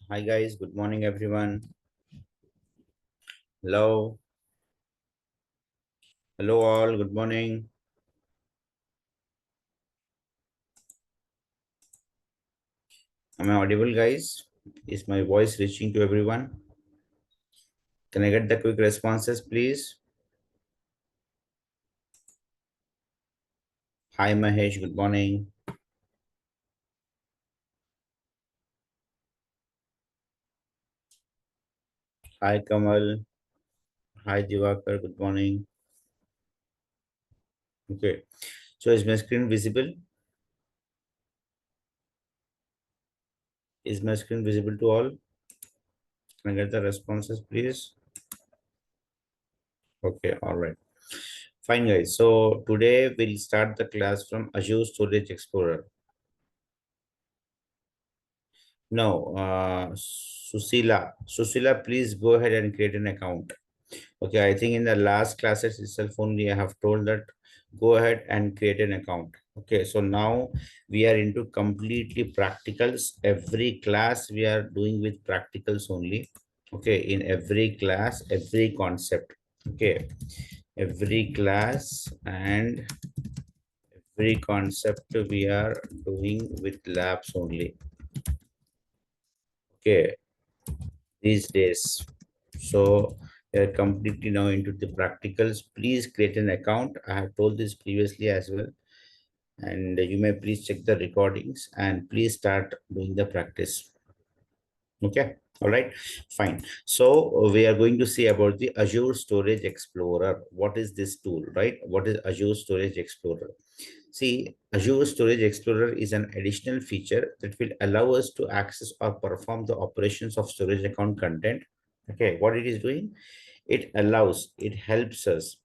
Hi guys, good morning everyone. Hello, hello all, good morning. Am I audible guys? Is my voice reaching to everyone? Can I get the quick responses please? Hi Mahesh, good morning. Hi Kamal, hi Divakar, good morning. Okay, so is my screen visible? Is my screen visible to all? Can I get the responses please? Okay, all right. Fine guys, so today we'll start the class from Azure Storage Explorer. No, Susila, please go ahead and create an account. Okay, I think in the last classes itself only I have told that go ahead and create an account. Okay, so now we are into completely practicals. Every class we are doing with practicals only. Okay, in every class, every concept. Okay, every class and every concept we are doing with labs only. Okay, these days. So they're completely now into the practicals. Please create an account. I have told this previously as well. And you may please check the recordings and please start doing the practice. Okay. All right. Fine. So we are going to see about the Azure Storage Explorer. What is this tool, right? What is Azure Storage Explorer? See, Azure Storage Explorer is an additional feature that will allow us to access or perform the operations of storage account content. Okay, what it is doing? It helps us.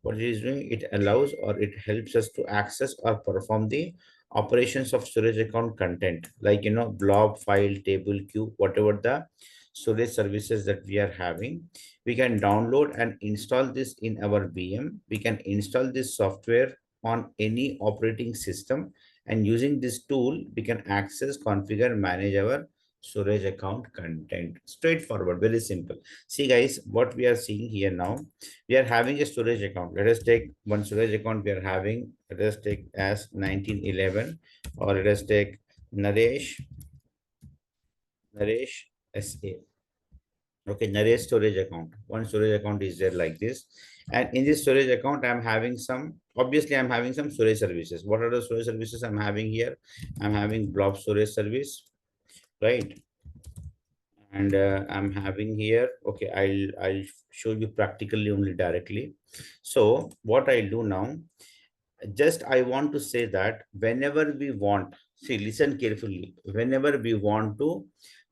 What it is doing? It allows or it helps us to access or perform the operations of storage account content, like, blob, file, table, queue, whatever the storage services that we are having. We can download and install this in our VM. We can install this software on any operating system, and using this tool, we can access, configure, manage our storage account content. Straightforward, very simple. See guys, what we are seeing here now, we are having a storage account. Let us take one storage account we are having. Let us take as 1911, or let us take Naresh SA. Okay, Naresh storage account. One storage account is there like this. And in this storage account, I'm having some, obviously I'm having some storage services. What are the storage services I'm having here? I'm having blob storage service, right? And I'm having here, okay, I'll show you practically only directly. So what I'll do now, just I want to say that whenever we want, see, listen carefully, whenever we want to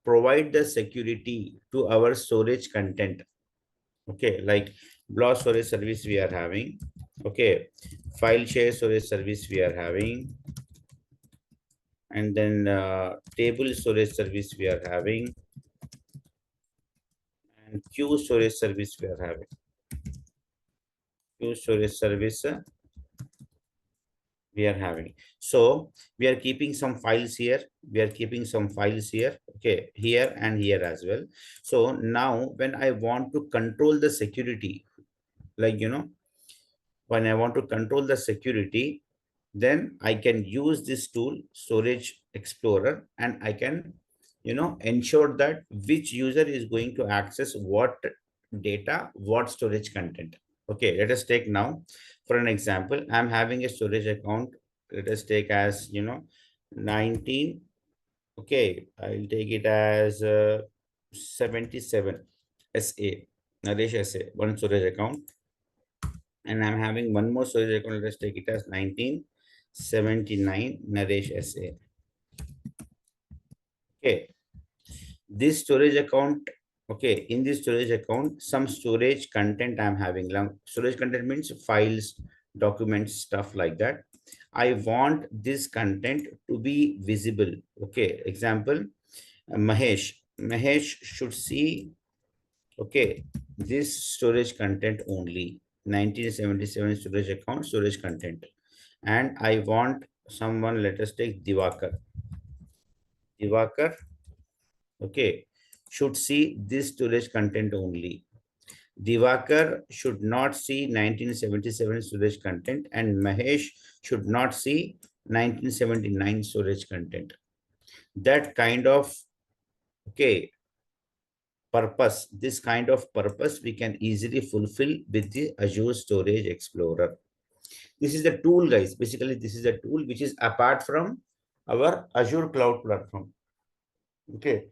provide the security to our storage content, okay, like block storage service we are having, okay, file share storage service we are having, and then table storage service we are having, and queue storage service we are having. Queue storage service we are having. So we are keeping some files here. We are keeping some files here. Okay, here and here as well. So now when I want to control the security, like, when I want to control the security, then I can use this tool, Storage Explorer, and I can, ensure that which user is going to access what data, what storage content. Okay, let us take now, for an example, I'm having a storage account. Let us take as, 19. Okay, I'll take it as 77 SA, Naresh SA, one storage account. And I'm having one more storage account. Let's take it as 1979 Naresh SA. Okay, this storage account, okay, in this storage account, some storage content I'm having. Storage content means files, documents, stuff like that. I want this content to be visible. Okay, example, Mahesh should see, okay, this storage content only. 1977 storage account, storage content. And I want someone, let us take Divakar. Divakar okay, should see this storage content only. Divakar should not see 1977 storage content, and Mahesh should not see 1979 storage content. That kind of, okay, purpose, this kind of purpose we can easily fulfill with the Azure Storage Explorer. This is the tool, guys. Basically, this is a tool which is apart from our Azure Cloud Platform. Okay,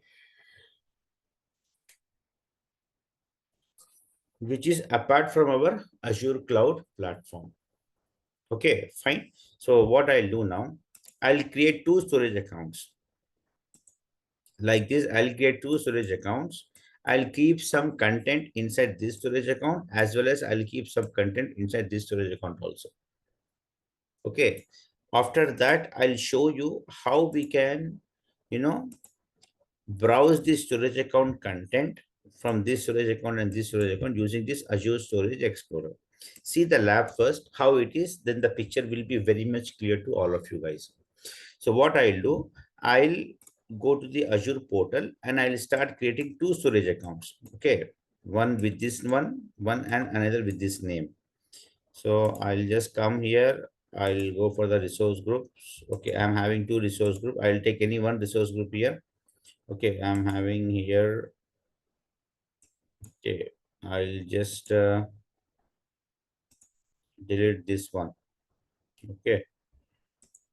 which is apart from our Azure Cloud Platform. Okay, fine. So what I'll do now, I'll create two storage accounts. Like this, I'll create two storage accounts. I'll keep some content inside this storage account, as well as I'll keep some content inside this storage account also. Okay. After that, I'll show you how we can, you know, browse the storage account content from this storage account and this storage account using this Azure Storage Explorer. See the lab first, how it is, then the picture will be very much clear to all of you guys. So what I'll do, I'll go to the Azure portal and I'll start creating two storage accounts. Okay, one with this one and another with this name. So I'll just come here. I'll go for the resource groups. Okay, I'm having two resource group. I'll take any one resource group here. Okay, I'm having here. Okay, I'll just delete this one. Okay,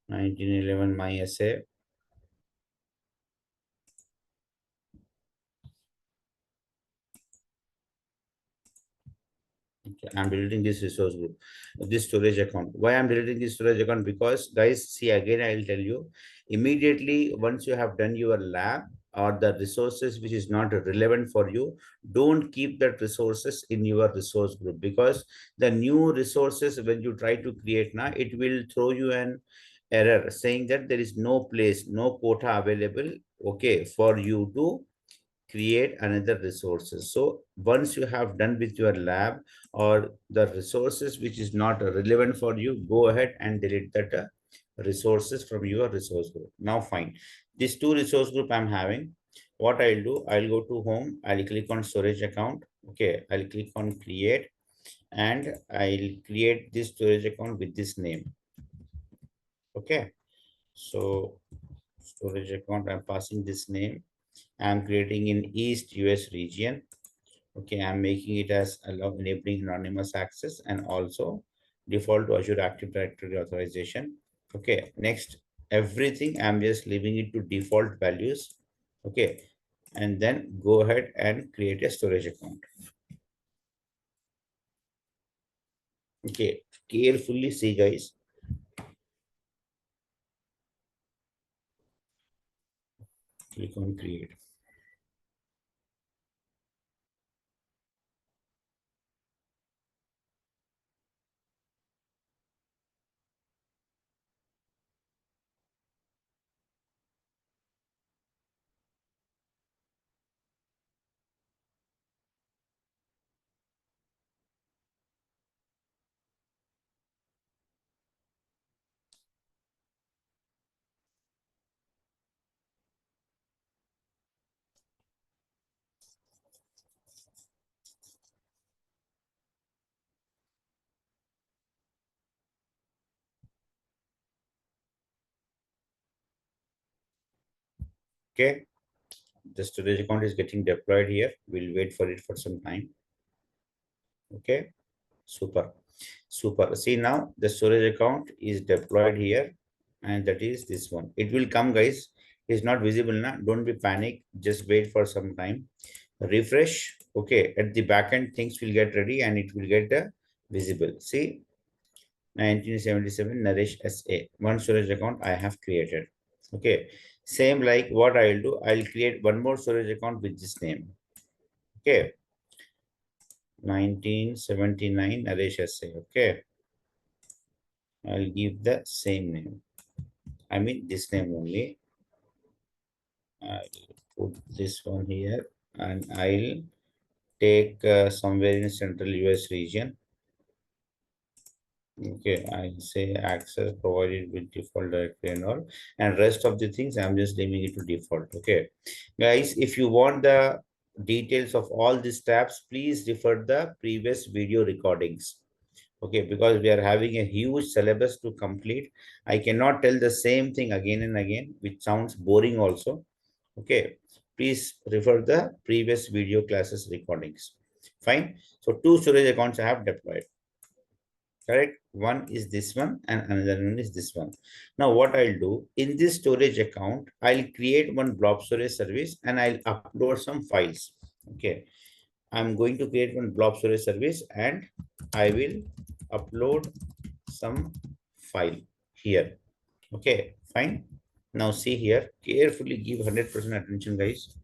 1911 my essay. Okay, I'm deleting this resource group, this storage account. Why I'm deleting this storage account? Because guys, see again, I'll tell you immediately once you have done your lab or the resources which is not relevant for you, don't keep that resources in your resource group, because the new resources when you try to create now, it will throw you an error saying that there is no place, no quota available, okay, for you to create another resources. So once you have done with your lab or the resources which is not relevant for you, go ahead and delete that resources from your resource group. Now fine, these two resource group I'm having, what I'll do, I'll go to home, I'll click on storage account. Okay, I'll click on create and I'll create this storage account with this name. Okay, so storage account, I'm passing this name. I'm creating in East US region. Okay, I'm making it as allow enabling anonymous access and also default to Azure Active Directory authorization. Okay, next, everything I'm just leaving it to default values. Okay, and then go ahead and create a storage account. Okay, carefully see guys. Click on create. Okay, the storage account is getting deployed here. We'll wait for it for some time. Okay, super. Super. See now the storage account is deployed here, and that is this one. It will come, guys. It's not visible now. Don't be panic. Just wait for some time. Refresh. Okay. At the back end, things will get ready and it will get visible. See, 1977 Naresh SA. One storage account I have created. Okay. Same like what I'll do. I'll create one more storage account with this name. Okay. 1979 Naresh SA. Okay. I'll give the same name. I mean this name only. I'll put this one here and I'll take somewhere in central US region. Okay, I say access provided with default directory and all, and rest of the things I'm just leaving it to default. Okay, guys, if you want the details of all these tabs, please refer the previous video recordings. Okay, because we are having a huge syllabus to complete. I cannot tell the same thing again and again, which sounds boring also. Okay, please refer the previous video classes recordings. Fine. So two storage accounts I have deployed. Correct. One is this one and another one is this one. Now what I'll do in this storage account, I'll create one blob storage service and I'll upload some files. Okay. I'm going to create one blob storage service and I will upload some file here. Okay, fine. Now see here, carefully give 100% attention, guys.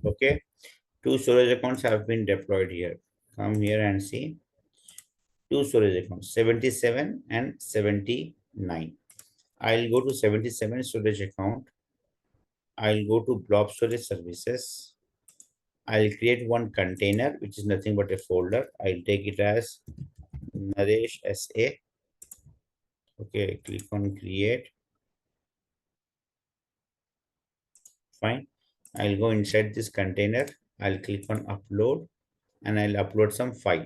Okay, two storage accounts have been deployed here. Come here and see two storage accounts, 77 and 79. I'll go to 77 storage account. I'll go to blob storage services. I'll create one container, which is nothing but a folder. I'll take it as Naresh SA. Okay, click on create. Fine. I'll go inside this container. I'll click on upload and I'll upload some file.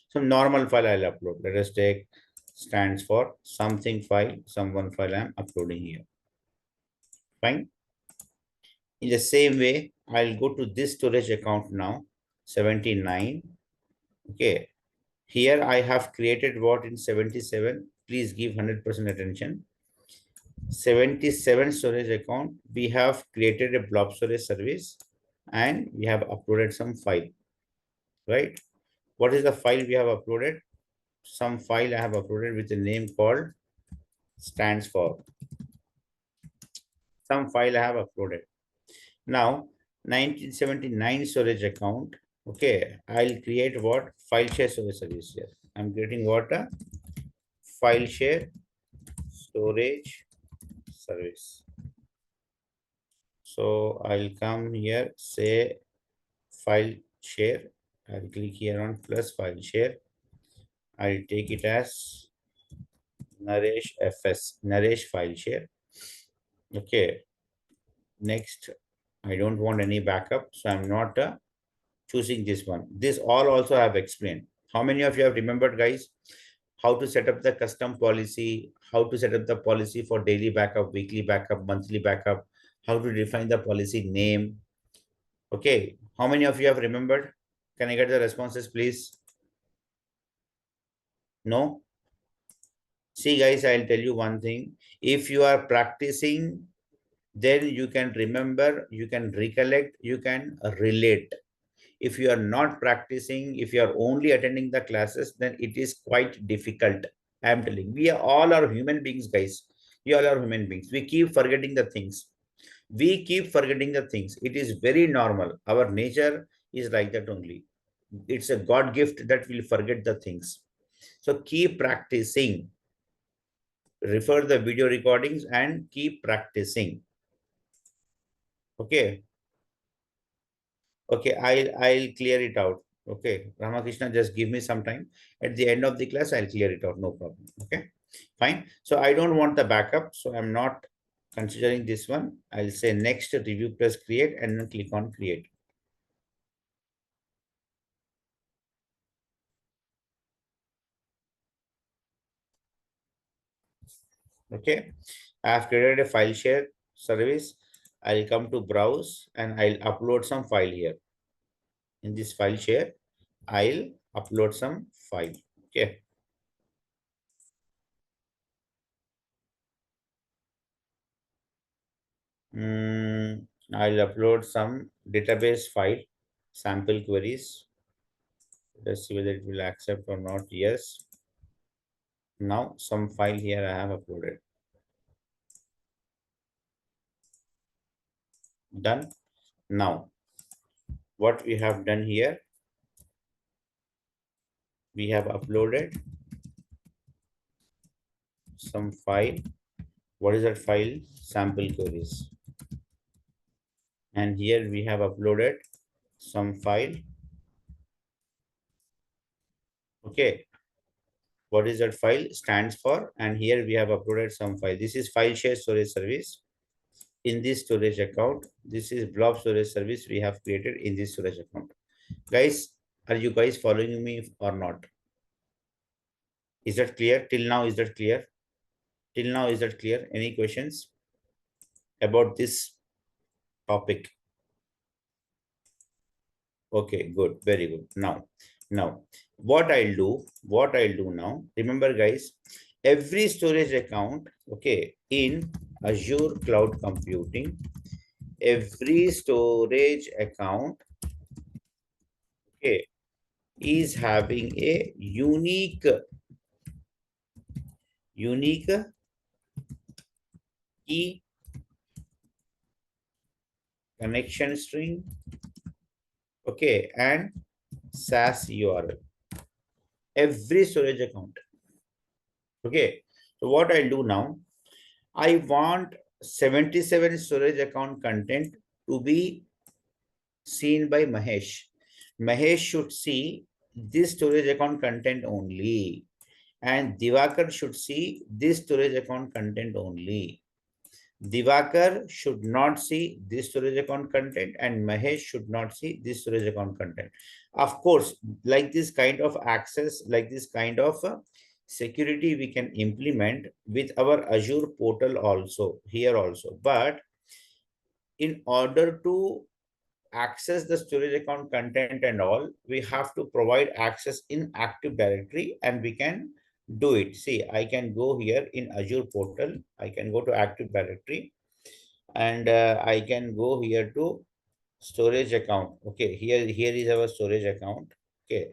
Some normal file I'll upload. Let us take stands for something file, someone file I'm uploading here. Fine. In the same way, I'll go to this storage account now, 79. Okay. Here I have created what in 77. Please give 100% attention. 77 storage account. We have created a blob storage service and we have uploaded some file, right? What is the file we have uploaded? Some file I have uploaded with a name called stands for. Some file I have uploaded. Now, 1979 storage account. Okay, I'll create what? File share storage service here. I'm creating what? A file share storage service. So I'll come here, say file share. I'll click here on plus file share. I'll take it as Naresh FS, Naresh file share. Okay. Next, I don't want any backup, so I'm not choosing this one. This all also I have explained. How many of you have remembered, guys, how to set up the custom policy, how to set up the policy for daily backup, weekly backup, monthly backup, how to define the policy name? Okay. How many of you have remembered? Can I get the responses, please? No? See, guys, I'll tell you one thing. If you are practicing, then you can remember, you can recollect, you can relate. If you are not practicing, if you are only attending the classes, then it is quite difficult. I am telling, we are all are human beings, guys. We all are human beings. We keep forgetting the things. We keep forgetting the things. It is very normal. Our nature is like that only. It's a God gift that we'll forget the things. So keep practicing. Refer the video recordings and keep practicing. Okay. Okay, I'll clear it out. Okay, Ramakrishna, just give me some time. At the end of the class, I'll clear it out. No problem. Okay, fine. So I don't want the backup, so I'm not considering this one. I'll say next review plus create and then click on create. Okay, I have created a file share service. I'll come to browse and I'll upload some file here. In this file share, I'll upload some file. Okay. I'll upload some database file, sample queries. Let's see whether it will accept or not. Yes. Now some file here I have uploaded. Done. Now what we have done here, we have uploaded some file. What is that file? Sample queries. And here we have uploaded some file. Okay. What is that file stands for? And here we have uploaded some file. This is file share storage service. In this storage account, this is blob storage service we have created in this storage account. Guys, are you guys following me or not? Is that clear? Till now, is that clear? Till now, is that clear? Any questions about this topic? Okay, good, very good. Now, what I'll do now, remember guys, every storage account, okay, in Azure Cloud Computing, every storage account, okay, is having a unique key, connection string, okay, and SAS URL. Every storage account. Okay. So what I'll do now, I want 77 storage account content to be seen by Mahesh. Mahesh should see this storage account content only. And Divakar should see this storage account content only. Divakar should not see this storage account content and Mahesh should not see this storage account content. Of course, like this kind of access, like this kind of security we can implement with our Azure portal also, here also. But in order to access the storage account content and all, we have to provide access in Active Directory and we can do it. See, I can go here in Azure portal. I can go to Active Directory and I can go here to storage account. Okay, here is our storage account. Okay,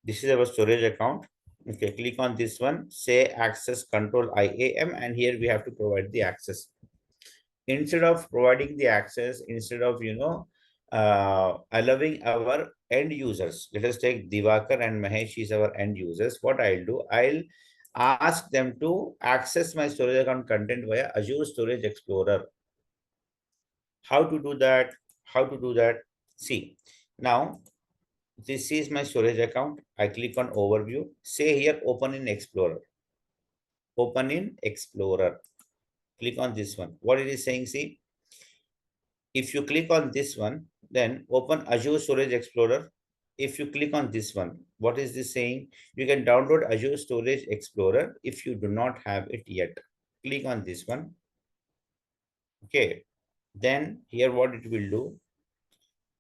this is our storage account. Okay, click on this one, say access control IAM, and here we have to provide the access. Instead of providing the access, instead of allowing our end users, let us take Divakar and Mahesh is our end users. What I'll do, I'll ask them to access my storage account content via Azure Storage Explorer. How to do that? How to do that? See, now this is my storage account. I click on overview. Say here, open in Explorer. Open in Explorer. Click on this one. What it is saying, see, if you click on this one, then open Azure Storage Explorer. If you click on this one, what is this saying? You can download Azure Storage Explorer if you do not have it yet. Click on this one. Okay. Then here what it will do,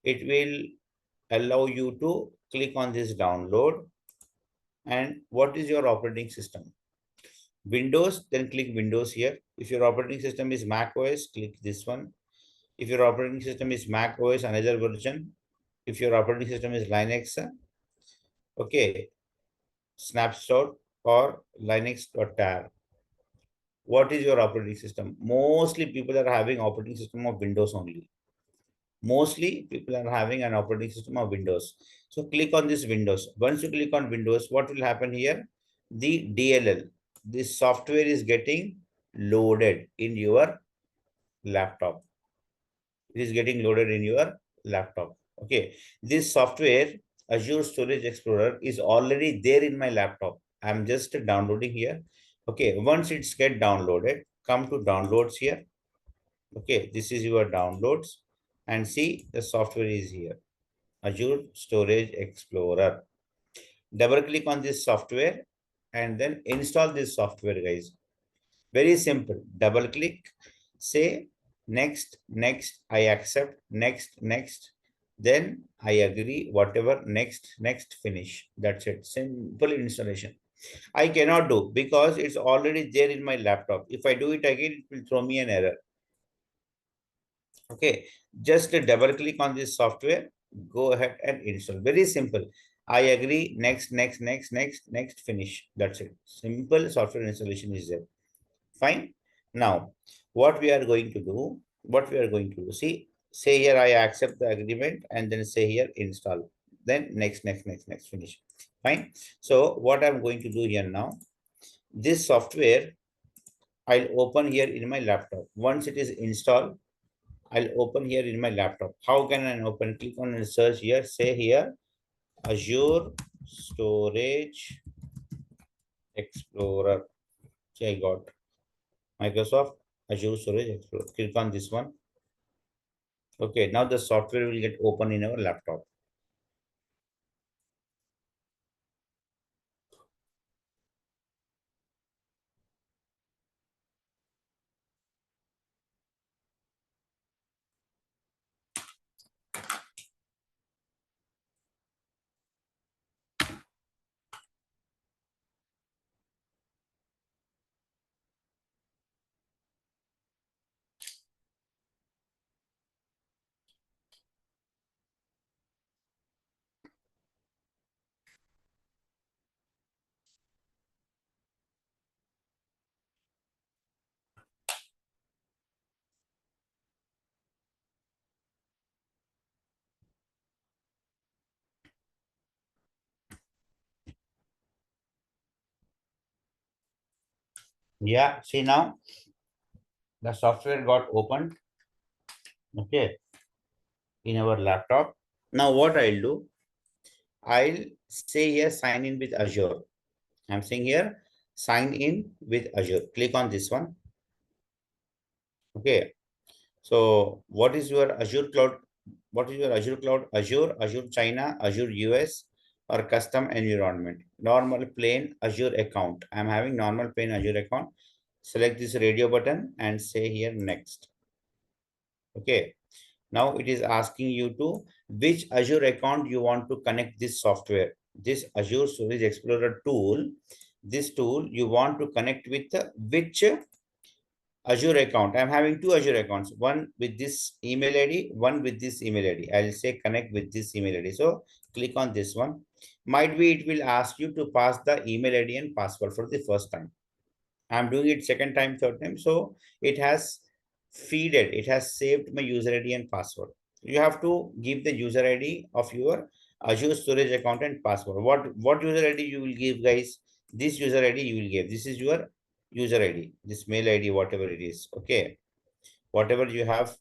it will allow you to click on this download. And what is your operating system? Windows, then click Windows here. If your operating system is Mac OS, click this one. If your operating system is Mac OS, another version. If your operating system is Linux, okay, Snapshot or Linux.tar. What is your operating system? Mostly people are having operating system of Windows only. Mostly people are having an operating system of Windows. So click on this Windows. Once you click on Windows, what will happen here? The DLL, this software is getting loaded in your laptop. It is getting loaded in your laptop. Okay. This software, Azure Storage Explorer, is already there in my laptop. I'm just downloading here. Okay. Once it's get downloaded, come to downloads here. Okay. This is your downloads and see the software is here. Azure Storage Explorer. Double click on this software and then install this software, guys. Very simple. Double click, say next, next, I accept, next, then I agree, whatever, next, finish. That's it. Simple installation. I cannot do because it's already there in my laptop. If I do it again, it will throw me an error. Okay, just double click on this software, go ahead and install. Very simple. I agree. Next, finish. That's it. Simple software installation is there. Fine. Now, what we are going to do, see, say here I accept the agreement and then say here install. Then next, finish. Fine. So what I'm going to do here now, this software I'll open here in my laptop. Once it is installed, I'll open here in my laptop. How can I open? Click on and search here. Say here Azure Storage Explorer. Okay, I got Microsoft Azure Storage Explorer. Click on this one. Okay, now the software will get open in our laptop. Yeah, see now the software got opened. Okay, in our laptop. Now what I'll do, I'll say here sign in with Azure. I'm saying here sign in with Azure. Click on this one. Okay. So what is your Azure cloud? What is your Azure cloud? Azure China, Azure US, or custom environment? Normal plain Azure account. I'm having normal plain Azure account. Select this radio button and say here next. Okay. Now it is asking you to which Azure account you want to connect this software. This Azure Storage Explorer tool. This tool you want to connect with which Azure account. I'm having two Azure accounts, one with this email ID, one with this email ID. I'll say connect with this email ID. So click on this one. Might be it will ask you to pass the email ID and password for the first time. I'm doing it second time, third time. So it has feeded, it has saved my user ID and password. You have to give the user ID of your Azure storage account and password. What user ID you will give, guys? This user ID you will give. This is your user ID, this mail ID, whatever it is. Okay. Whatever you have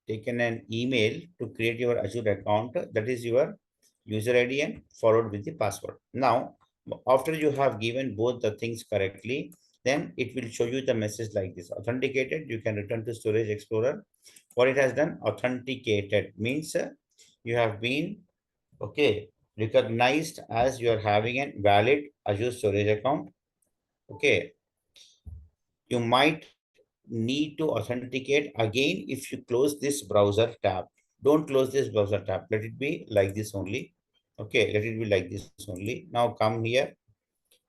taken an email to create your Azure account, that is your user ID and followed with the password. Now, after you have given both the things correctly, then it will show you the message like this. Authenticated, you can return to Storage Explorer. What it has done, authenticated means you have been, okay, recognized as you are having a valid Azure Storage account. Okay, you might need to authenticate again if you close this browser tab. Don't close this browser tab. Let it be like this only. Okay, let it be like this only. Now come here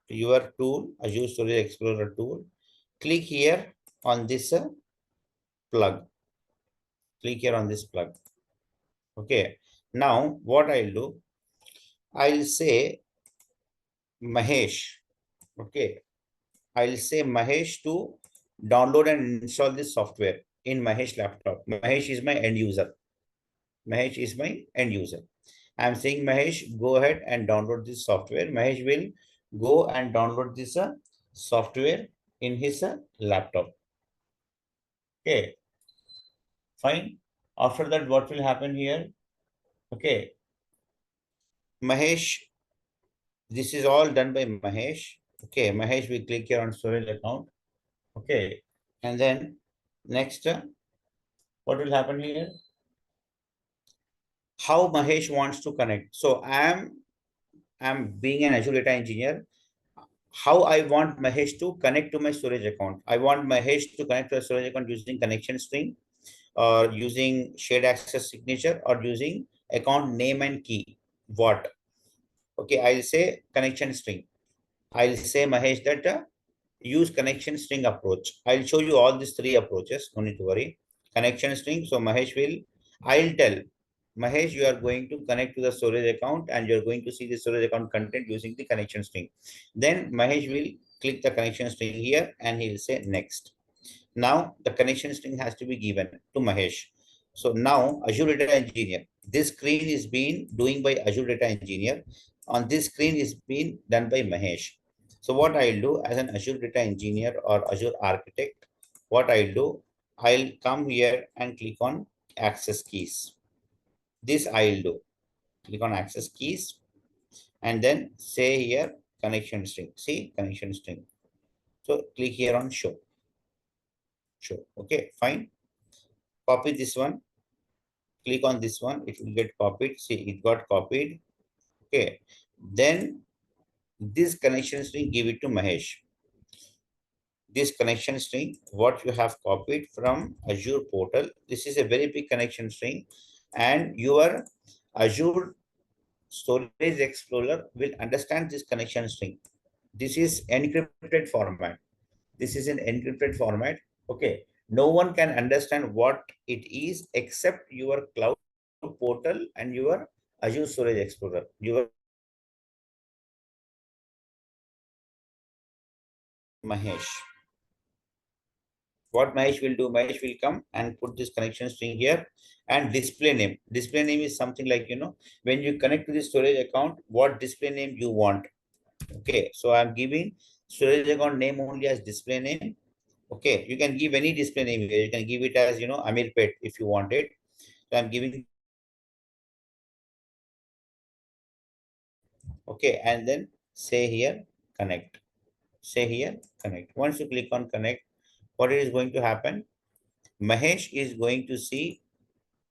to your tool, Azure Storage Explorer tool. Click here on this plug. Click here on this plug. Okay. Now what I'll do, I'll say Mahesh. Okay. I'll say Mahesh to download and install this software in Mahesh laptop. Mahesh is my end user. Mahesh is my end user. I'm saying Mahesh, go ahead and download this software. Mahesh will go and download this software in his laptop. Okay, fine. After that, what will happen here? Okay, Mahesh, this is all done by Mahesh. Okay, Mahesh will click here on storage account. Okay, and then next, what will happen here? How Mahesh wants to connect. So I'm being an Azure data engineer. How I want Mahesh to connect to my storage account. I want Mahesh to connect to a storage account using connection string or using shared access signature or using account name and key. What? Okay, I'll say connection string. I'll say Mahesh that use connection string approach. I'll show you all these three approaches. No need to worry. connection string. So Mahesh will, I'll tell Mahesh, you are going to connect to the storage account and you're going to see the storage account content using the connection string. Then Mahesh will click the connection string here and he'll say next. Now the connection string has to be given to Mahesh. So now Azure Data Engineer, this screen is being doing by Azure Data Engineer. On this screen is being done by Mahesh. So what I'll do as an Azure Data Engineer or Azure Architect, what I'll do, I'll come here and click on access keys. This I'll do. Click on access keys and then say here connection string. See connection string. So click here on show. Show. Okay, fine. Copy this one, click on this one, it will get copied. See, it got copied. Okay, then this connection string, give it to Mahesh. This connection string what you have copied from Azure portal, this is a very big connection string, and your Azure storage explorer will understand this connection string. This is encrypted format. This is an encrypted format. Okay, no one can understand what it is except your cloud portal and your Azure storage explorer. Your Mahesh. What Mahesh will do, Mahesh will come and put this connection string here and display name. Display name is something like, when you connect to the storage account, what display name you want. Okay, so I'm giving storage account name only as display name. Okay, you can give any display name here. You can give it as, Amir Pet if you want it. So I'm giving, okay, and then say here connect. Say here connect. Once you click on connect, what is going to happen? Mahesh is going to see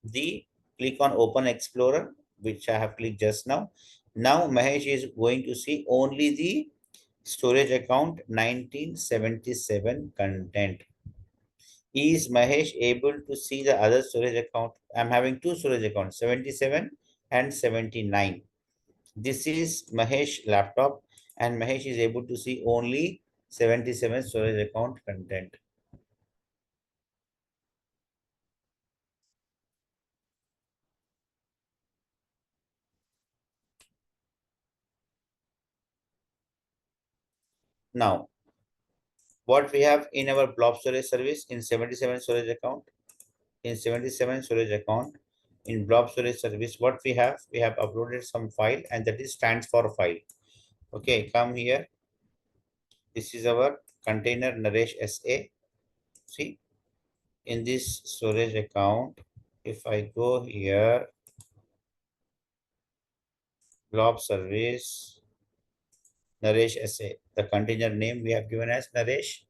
the, click on open explorer, which I have clicked just now. Now Mahesh is going to see only the storage account 1977 content. Is Mahesh able to see the other storage account? I'm having two storage accounts, 77 and 79. This is Mahesh laptop and Mahesh is able to see only 77 storage account content. Now, what we have in our blob storage service in 77 storage account, in 77 storage account, in blob storage service, what we have uploaded some file and that is stands for file. Okay, come here. This is our container Naresh SA. See, in this storage account, if I go here, blob service, Naresh SA, the container name we have given as Naresh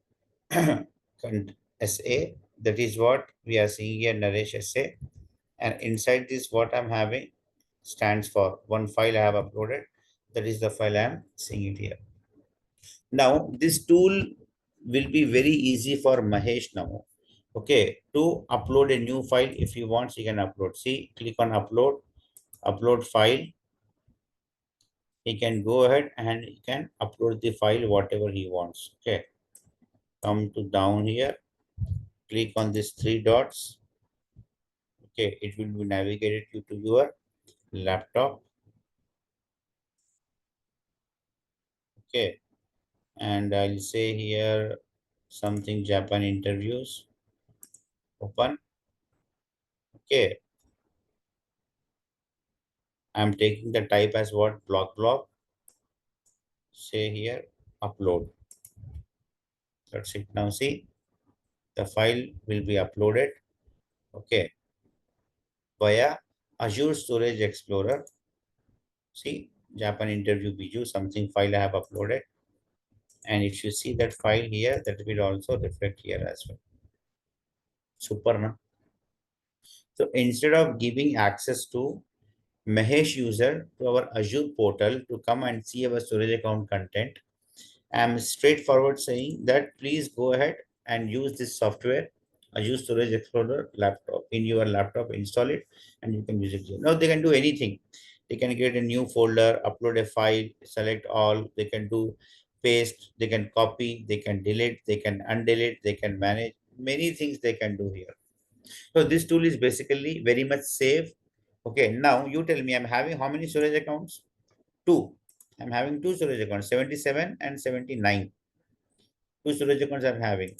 SA. That is what we are seeing here, Naresh SA. And inside this, what I'm having stands for one file I have uploaded. That is the file I am seeing it here. Now, this tool will be very easy for Mahesh now. Okay, to upload a new file, if he wants, he can upload. See, click on upload, upload file. He can go ahead and he can upload the file, whatever he wants. Okay, come to down here, click on these three dots. Okay, it will be navigated you to your laptop. Okay, and I'll say here something Japan interviews. Open. Okay, I'm taking the type as what, block. Say here upload. That's it. Now see, the file will be uploaded. Okay, via Azure Storage Explorer. See, Japan interview Biju, something file I have uploaded. And if you see that file here, that will also reflect here as well. Super, na? So instead of giving access to Mahesh user to our Azure portal to come and see our storage account content, I'm straightforward saying that please go ahead and use this software, Azure Storage Explorer laptop in your laptop, install it, and you can use it. Now they can do anything. They can create a new folder, upload a file, select all. They can do paste, they can copy, they can delete, they can undelete, they can manage many things they can do here. So this tool is basically very much safe. Okay, now you tell me, I'm having how many storage accounts? Two. I'm having two storage accounts, 77 and 79. Two storage accounts I'm having.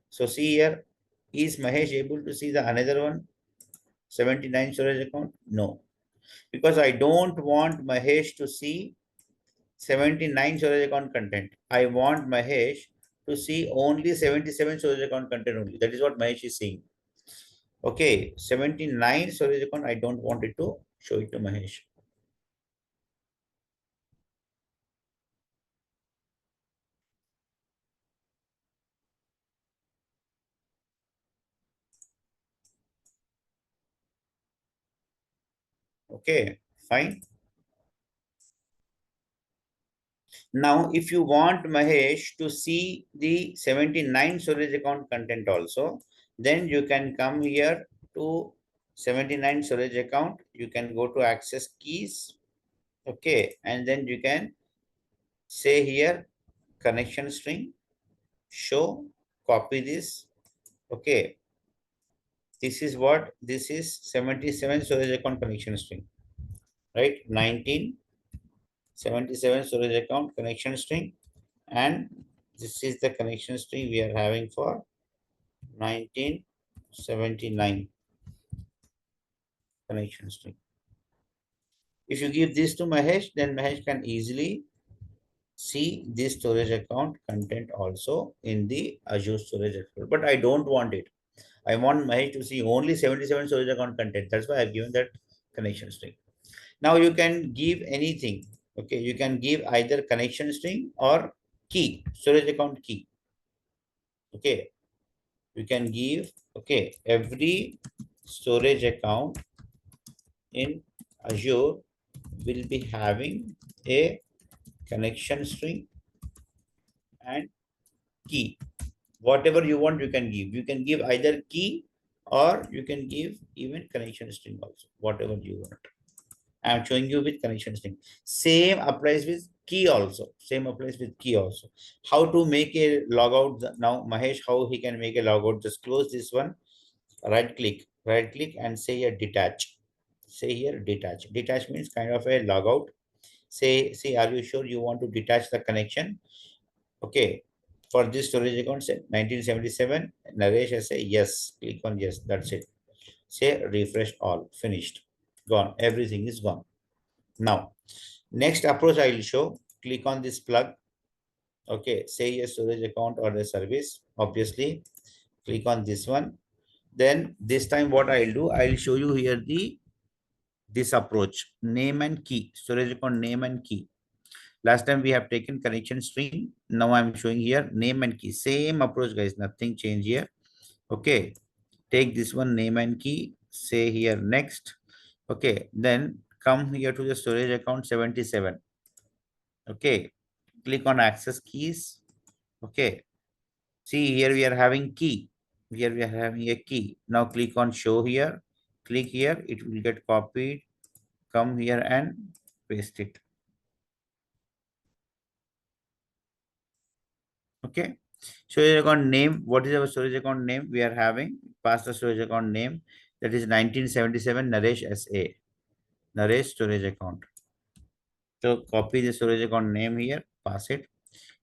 So see here, is Mahesh able to see the another one, 79 storage account? No, because I don't want Mahesh to see 79 storage account content. I want Mahesh to see only 77 storage account content only. That is what Mahesh is saying. Okay, 79 storage account, I don't want it to show it to Mahesh. Okay, fine. Now, if you want Mahesh to see the 79 storage account content also, then you can come here to 79 storage account. You can go to access keys. Okay, and then you can say here connection string, show, copy this. Okay, this is 77 storage account connection string, right? 1977 storage account connection string, and this is the connection string we are having for 1979 connection string. If you give this to Mahesh, then Mahesh can easily see this storage account content also in the Azure storage account. But I don't want it. I want Mahesh to see only 77 storage account content. That's why I've given that connection string. Now you can give anything. Okay, you can give either connection string or key, storage account key. Okay, you can give, okay, every storage account in Azure will be having a connection string and key. Whatever you want, you can give. You can give either key or you can give even connection string also, whatever you want. I'm showing you with connection string. Same applies with key also. Same applies with key also. How to make a logout now, Mahesh, how he can make a logout? Just close this one, right click and say here detach. Say here detach. Detach means kind of a logout. Say, are you sure you want to detach the connection? Okay. For this storage account, say 1977. Naresh has say yes. Click on yes. That's it. Say refresh all. Finished. Gone. Everything is gone. Now, next approach I will show. Click on this plug. Okay. Say yes storage account or the service. Obviously, click on this one. Then this time what I'll do, I'll show you here this approach, name and key, storage account name and key. Last time we have taken connection string. Now I'm showing here name and key. Same approach, guys. Nothing change here. Okay. Take this one name and key. Say here next. Okay. Then come here to the storage account 77. Okay. Click on access keys. Okay. See here we are having key. Here we are having a key. Now click on show here. Click here. It will get copied. Come here and paste it. Okay. Storage account name. What is our storage account name? We are having pass the storage account name. That is 1977 Naresh SA. Naresh storage account. So copy the storage account name here. Pass it.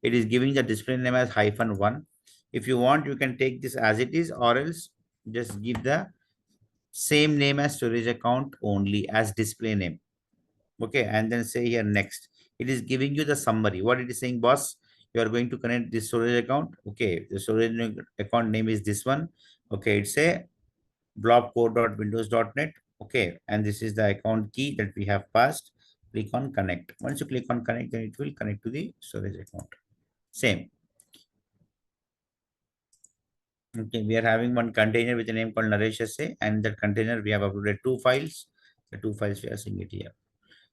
It is giving the display name as -1. If you want, you can take this as it is, or else just give the same name as storage account only as display name. Okay, and then say here next. It is giving you the summary. What it is saying, boss, you are going to connect this storage account. Okay, the storage account name is this one. Okay, it's a blobcore.windows.net. Okay, and this is the account key that we have passed. Click on connect. Once you click on connect, then it will connect to the storage account. Same. Okay, we are having one container with a name called Naresh SA, and that container we have uploaded two files. The two files we are seeing it here.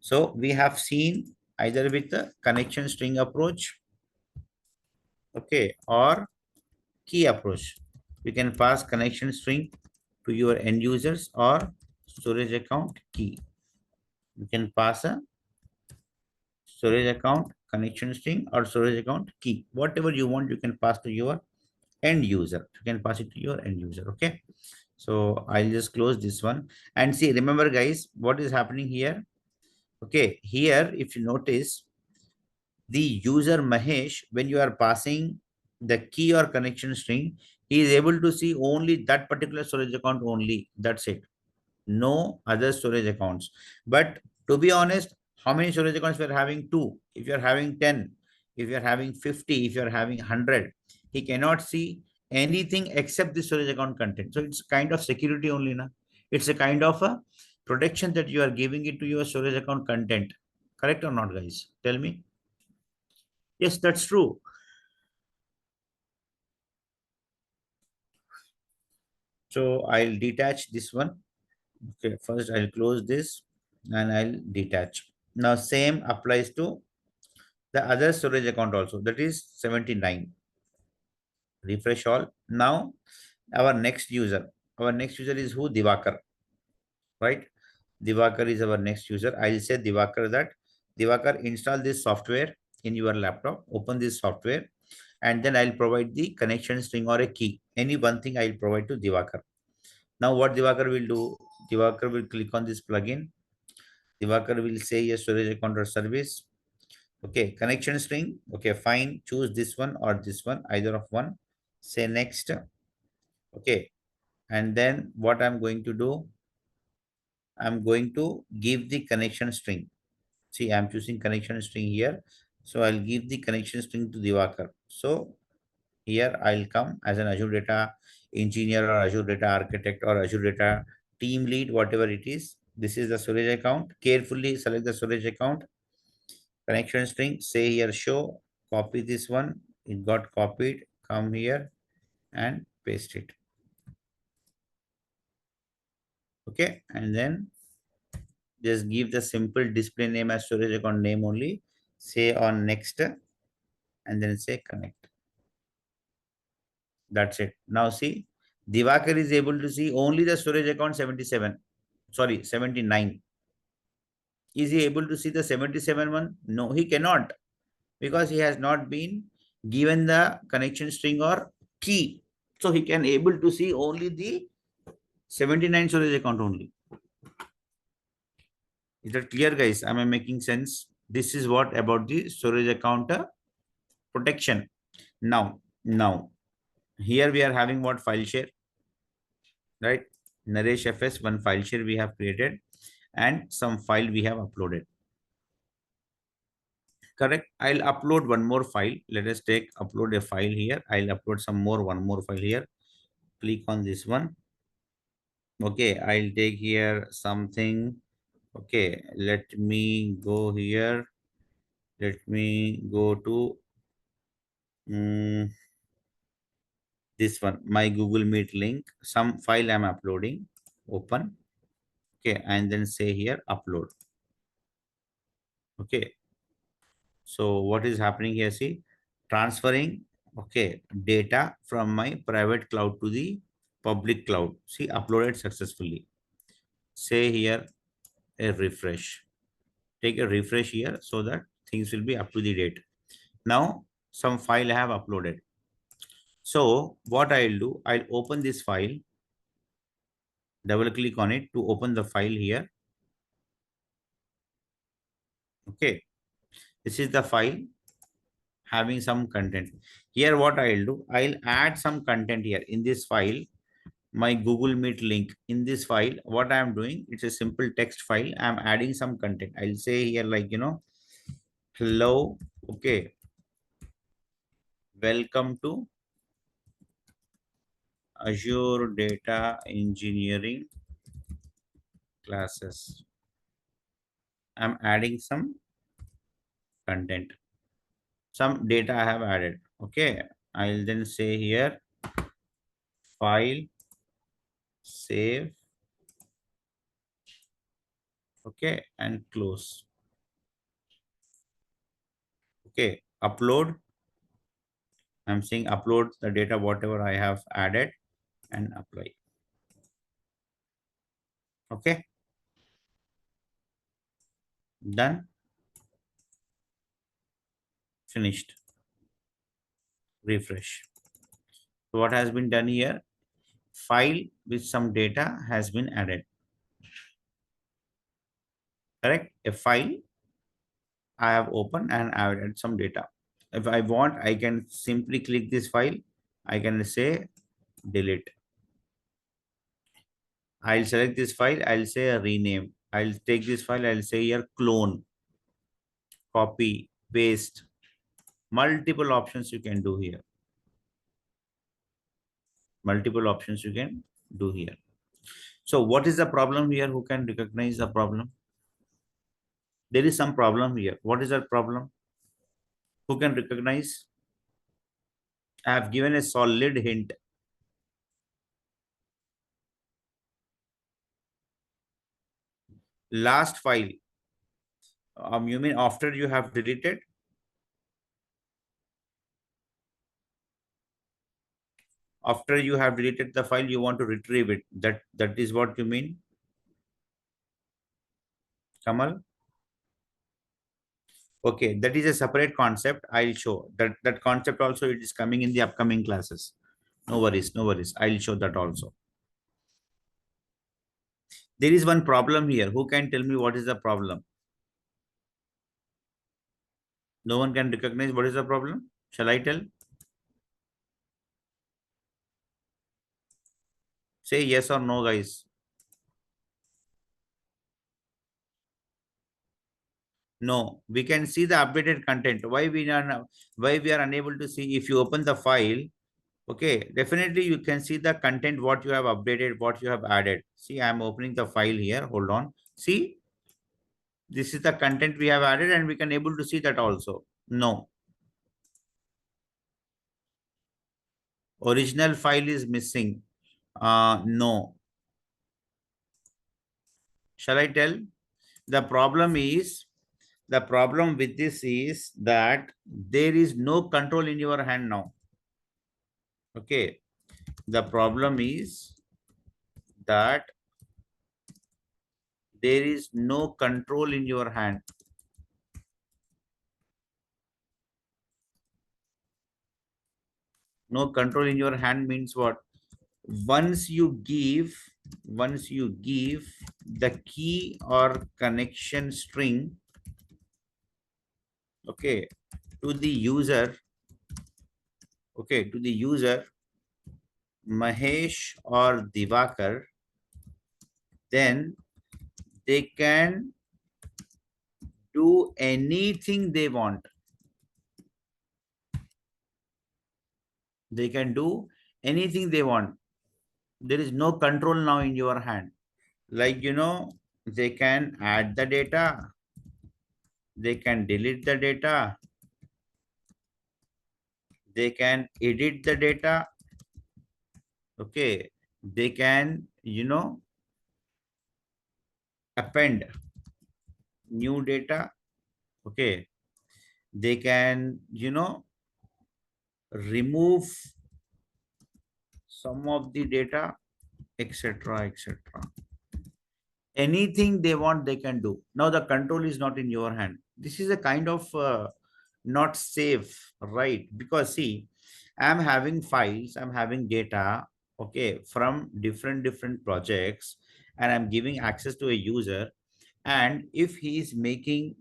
So we have seen either with the connection string approach, okay, or key approach. You can pass connection string to your end users or storage account key. You can pass a storage account connection string or storage account key. Whatever you want, you can pass to your end user. You can pass it to your end user. Okay. So I'll just close this one and see. Remember, guys, what is happening here? Okay, here, if you notice, the user Mahesh, when you are passing the key or connection string, he is able to see only that particular storage account only. That's it. No other storage accounts. But to be honest, how many storage accounts we are having? Two. If you are having 10, if you are having 50, if you are having 100, he cannot see anything except the storage account content. So it's kind of security only. Na? It's a kind of a protection that you are giving it to your storage account content. Correct or not, guys? Tell me. Yes, that's true. So I'll detach this one. Okay, first I'll close this and I'll detach. Now same applies to the other storage account also, that is 79. Refresh all. Now our next user is who? Divakar, right? Divakar is our next user. I'll say Divakar that Divakar, install this software in your laptop, open this software, and then I'll provide the connection string or a key, any one thing I'll provide to Divakar. Now what Divakar will do? Divakar will click on this plugin. Divakar will say a storage account or service. Okay, connection string. Okay, fine. Choose this one or this one, either of one. Say next. Okay, and then what I'm going to do, I'm going to give the connection string. See, I'm choosing connection string here. So I'll give the connection string to Divakar. So here I'll come as an Azure data engineer or Azure data architect or Azure data team lead, whatever it is. This is the storage account. Carefully select the storage account. Connection string, say here show, copy this one. It got copied. Come here and paste it. Okay, and then just give the simple display name as storage account name only. Say on next and then say connect. That's it. Now see, Divakar is able to see only the storage account 77. Sorry, 79. Is he able to see the 77 one? No, he cannot, because he has not been given the connection string or key. So he can able to see only the 79 storage account only. Is that clear, guys? Am I making sense? This is what about the storage account protection. Now, here we are having what? File share, right? Naresh FS, one file share we have created and some file we have uploaded. Correct. I'll upload one more file. Let us take upload a file here. I'll upload one more file here. Click on this one. Okay, I'll take here something. Okay, let me go here. Let me go to this one, my Google Meet link. Some file I'm uploading. Open. Okay, and then say here upload. Okay, so what is happening here? See, transferring okay data from my private cloud to the public cloud. See, uploaded successfully. Say here a refresh. Take a refresh here so that things will be up to the date. Now some file I have uploaded. So what I'll do, I'll open this file, double click on it to open the file here. Okay, this is the file having some content. Here what I'll do, I'll add some content here in this file, my Google Meet link. In this file, what I'm doing, it's a simple text file. I'm adding some content. I'll say here like, hello, okay, welcome to Azure Data Engineering classes. I'm adding some content, some data I have added. Okay, I'll then say here file, save, okay, and close. Okay, upload. I'm saying upload the data, whatever I have added, and apply. Okay, done, finished. Refresh. So what has been done here? file with some data has been added. Correct? A file I have opened and I have added some data. If I want, I can simply click this file. I can say delete. I'll select this file. I'll say a rename. I'll take this file. I'll say here clone, copy, paste. Multiple options you can do here. Multiple options you can do here. So what is the problem here? Who can recognize the problem? There is some problem here. What is that problem? Who can recognize? I have given a solid hint. Last file. You mean after you have deleted? After you have deleted the file, you want to retrieve it. That is what you mean, Kamal? Okay, that is a separate concept. I'll show that concept also. It is coming in the upcoming classes. No worries, no worries. I'll show that also. There is one problem here. Who can tell me what is the problem? No one can recognize what is the problem. Shall I tell? Say yes or no, guys. No, we can see the updated content. Why we are unable to see? If you open the file, okay, definitely you can see the content, what you have updated, what you have added. See, I'm opening the file here. Hold on. See, this is the content we have added, and we can able to see that also. No, original file is missing. No. Shall I tell? The problem is, the problem with this is that there is no control in your hand now. Okay. The problem is that there is no control in your hand. No control in your hand means what? Once you give, once you give the key or connection string, okay, to the user, okay, to the user, Mahesh or Divakar, then they can do anything they want. They can do anything they want. There is no control now in your hand. Like, they can add the data, they can delete the data, they can edit the data, okay, they can, append new data, okay, they can, remove some of the data, etc., etc. Anything they want, they can do. Now the control is not in your hand. This is a kind of not safe, right? Because see, I'm having files, I'm having data, okay, from different projects, and I'm giving access to a user. And if he is making,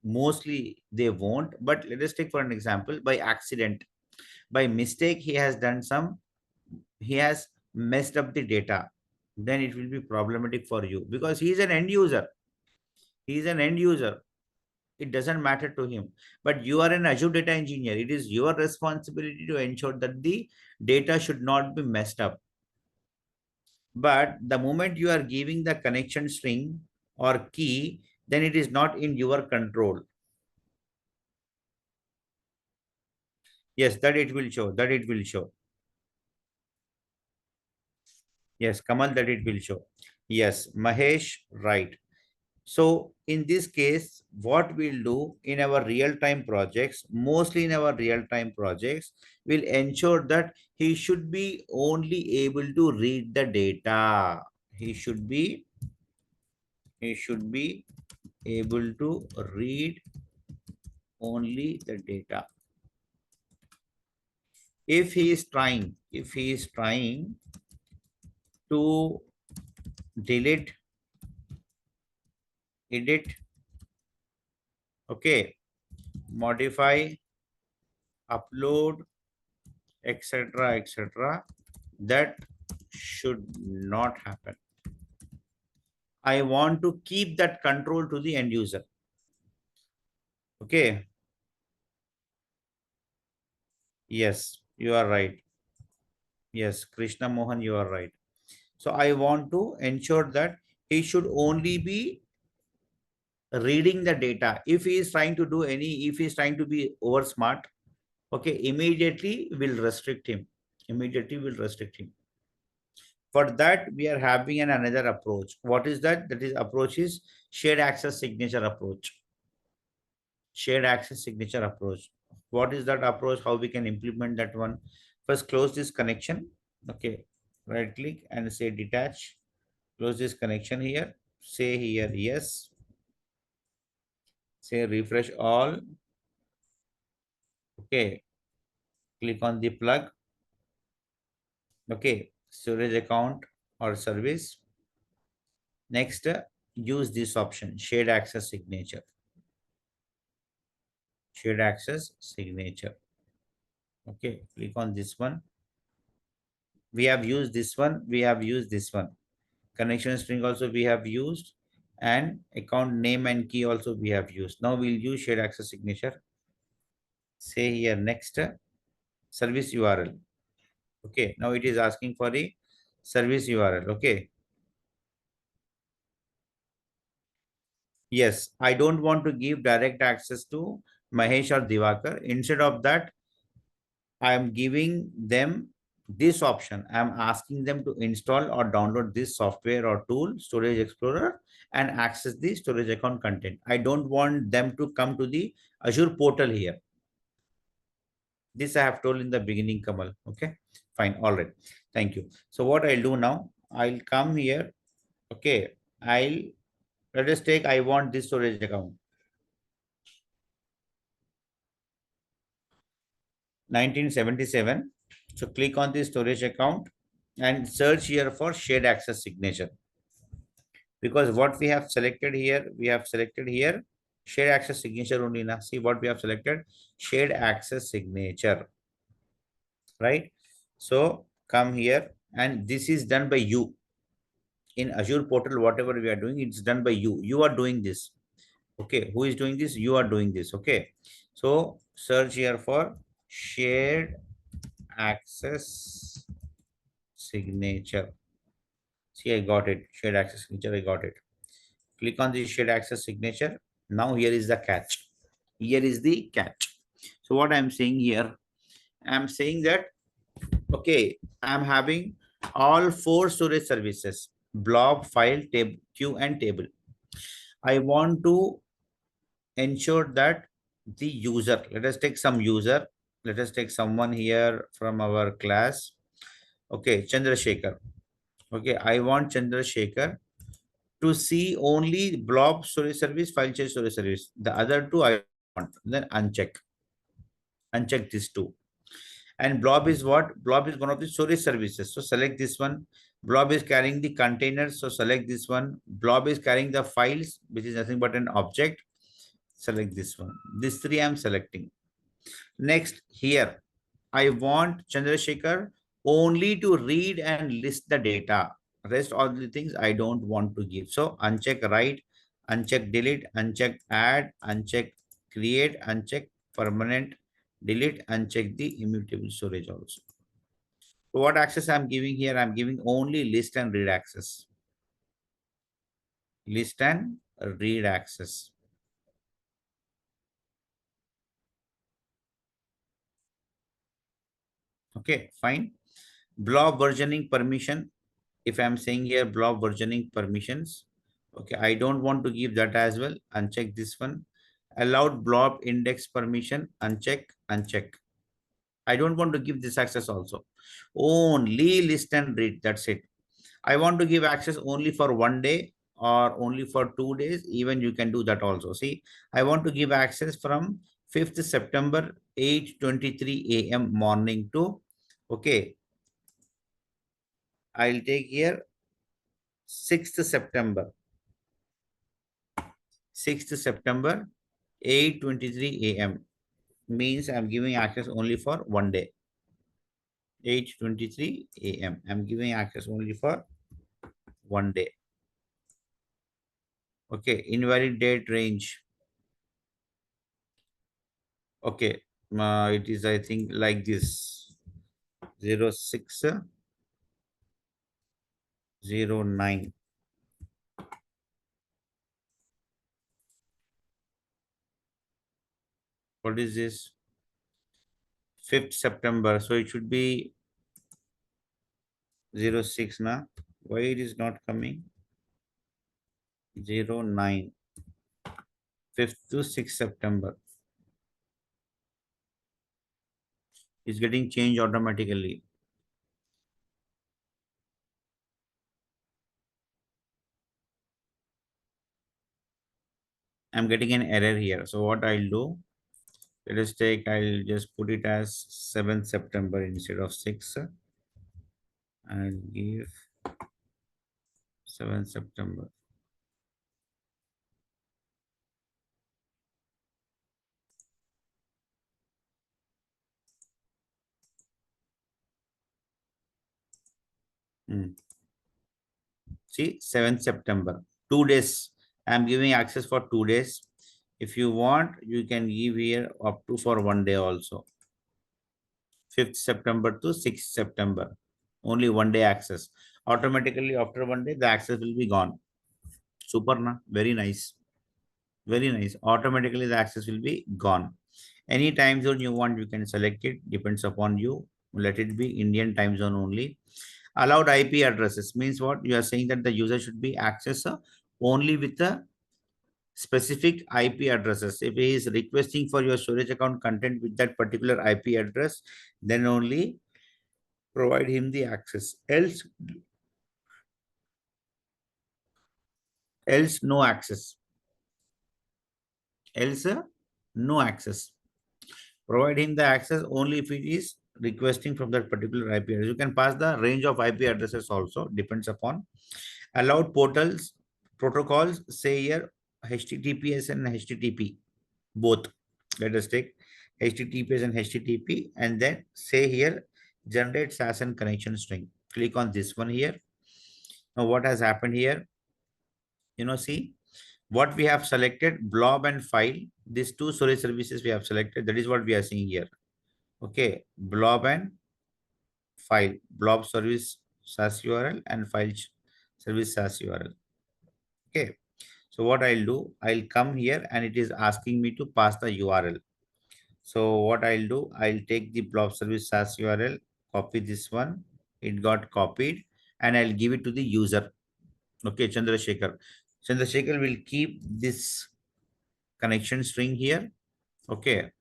mostly they won't, but let us take for an example, by accident, by mistake, he has done some, he has messed up the data, then it will be problematic for you, because he is an end user. He is an end user. It doesn't matter to him. But you are an Azure data engineer. It is your responsibility to ensure that the data should not be messed up. But the moment you are giving the connection string or key, then it is not in your control. Yes, that it will show. That it will show. Yes, Kamal, that it will show. Yes, Mahesh, right. So in this case, what we'll do in our real-time projects, mostly in our real-time projects, we'll ensure that he should be only able to read the data. He should be able to read only the data. If he is trying to delete, edit, okay, modify, upload, etc., etc. That should not happen. I want to keep that control to the end user. Okay. Yes, you are right. Yes, Krishna Mohan, you are right. So I want to ensure that he should only be reading the data. If he is trying to do any, if he is trying to be over smart, okay, immediately will restrict him. Immediately will restrict him. For that, we are having another approach. What is that? That is approach is shared access signature approach. Shared access signature approach. What is that approach? How we can implement that one? First, close this connection. Okay, right click and say detach. Close this connection here. Say here yes. Say refresh all. Okay, click on the plug. Okay, storage account or service. Next, use this option shared access signature. Shared access signature. Okay, click on this one. We have used this one. We have used this one. Connection string also we have used, and account name and key also we have used. Now we'll use shared access signature. Say here next, service URL. Okay, now it is asking for the service URL. Okay. Yes, I don't want to give direct access to Mahesh or Divakar. Instead of that, I am giving them this option. I am asking them to install or download this software or tool, Storage Explorer, and access the storage account content. I don't want them to come to the Azure portal here. This I have told in the beginning, Kamal. Okay, fine. All right. Thank you. So what I'll do now, I'll come here. Okay, let us take, I want this storage account. 1977. So click on the storage account and search here for shared access signature. Because what we have selected here shared access signature only. Now see what we have selected, shared access signature, right? So come here and this is done by you in Azure portal. Whatever we are doing, it's done by you. You are doing this. Okay, who is doing this? You are doing this. Okay, so search here for shared access signature. See, I got it. Shared access signature, I got it. Click on the shared access signature. Now here is the catch. Here is the catch. So what I'm saying here, I'm saying that, okay, I'm having all four storage services, blob, file, table, queue, and table. I want to ensure that the user, let us take some user, let us take someone here from our class. Okay, Chandrasekhar. Okay, I want Chandrasekhar to see only blob storage service, file share storage service. The other two I want. Then uncheck. Uncheck these two. And blob is what? Blob is one of the storage services. So select this one. Blob is carrying the containers. So select this one. Blob is carrying the files, which is nothing but an object. Select this one. These three I'm selecting. Next, here, I want Chandrasekhar only to read and list the data. Rest all the things I don't want to give. So uncheck write, uncheck delete, uncheck add, uncheck create, uncheck permanent delete, uncheck the immutable storage also. So what access I'm giving here? I'm giving only list and read access. List and read access. Okay, fine. Blob versioning permission. If I'm saying here blob versioning permissions, okay, I don't want to give that as well. Uncheck this one. Allowed blob index permission, uncheck, uncheck. I don't want to give this access also. Only list and read, that's it. I want to give access only for 1 day or only for 2 days. Even you can do that also. See, I want to give access from 5th September, 8:23 a.m. morning to, okay, I'll take here 6th September. 6th September, 8:23 a.m. means I'm giving access only for one day. 8:23 a.m. I'm giving access only for one day. Okay, invalid date range. Okay, it is, I think, like this: 0609. What is this? 5th September. So it should be 06 na. Why it is not coming? 09. 5th to 6th September. It's getting changed automatically. I'm getting an error here. So what I'll do, let us take, I'll just put it as 7th September instead of 6th. I'll give 7th September. Hmm. See, 7th September. 2 days. I'm giving access for 2 days. If you want, you can give here up to for one day also. 5th September to 6th September. Only one day access. Automatically after one day, the access will be gone. Super, na? Very nice. Very nice. Automatically the access will be gone. Any time zone you want, you can select it. Depends upon you. Let it be Indian time zone only. Allowed IP addresses means what? You are saying that the user should be accessed only with the specific IP addresses. If he is requesting for your storage account content with that particular IP address, then only provide him the access. Else no access. Else no access. Provide him the access only if it is requesting from that particular IP address. You can pass the range of IP addresses also, depends upon. Allowed portals, protocols, say here HTTPS and HTTP, both. Let us take HTTPS and HTTP, and then say here generate SAS and connection string. Click on this one here. Now what has happened here? See what we have selected, blob and file. These two storage services we have selected. That is what we are seeing here. Okay, blob and file, blob service SAS URL and file service SAS URL. Okay, so what I'll do, I'll come here and it is asking me to pass the URL. So what I'll do, I'll take the blob service SAS URL, copy this one, it got copied, and I'll give it to the user. Okay, Chandrasekhar. Chandrasekhar will keep this connection string here. Okay,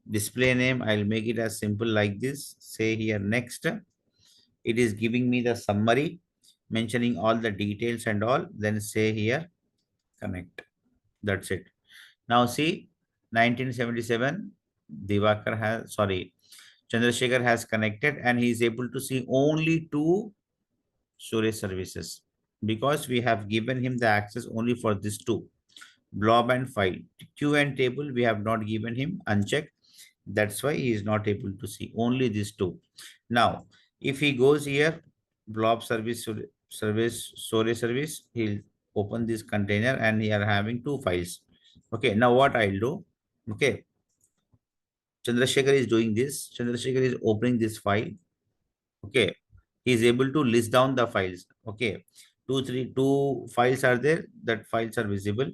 display name, I'll make it as simple like this. Say here next. It is giving me the summary, mentioning all the details and all. Then say here connect. That's it. Now see, 1977, Divakar has, sorry, Chandrasekhar has connected and he is able to see only two storage services because we have given him the access only for these two, blob and file. Queue and table, we have not given him, unchecked. That's why he is not able to see only these two. Now, if he goes here, blob service storage service, he'll open this container and he are having two files. Okay, now what I'll do? Okay, Chandrasekhar is doing this. Chandrasekhar is opening this file. Okay, he is able to list down the files. Okay, two files are there. That files are visible.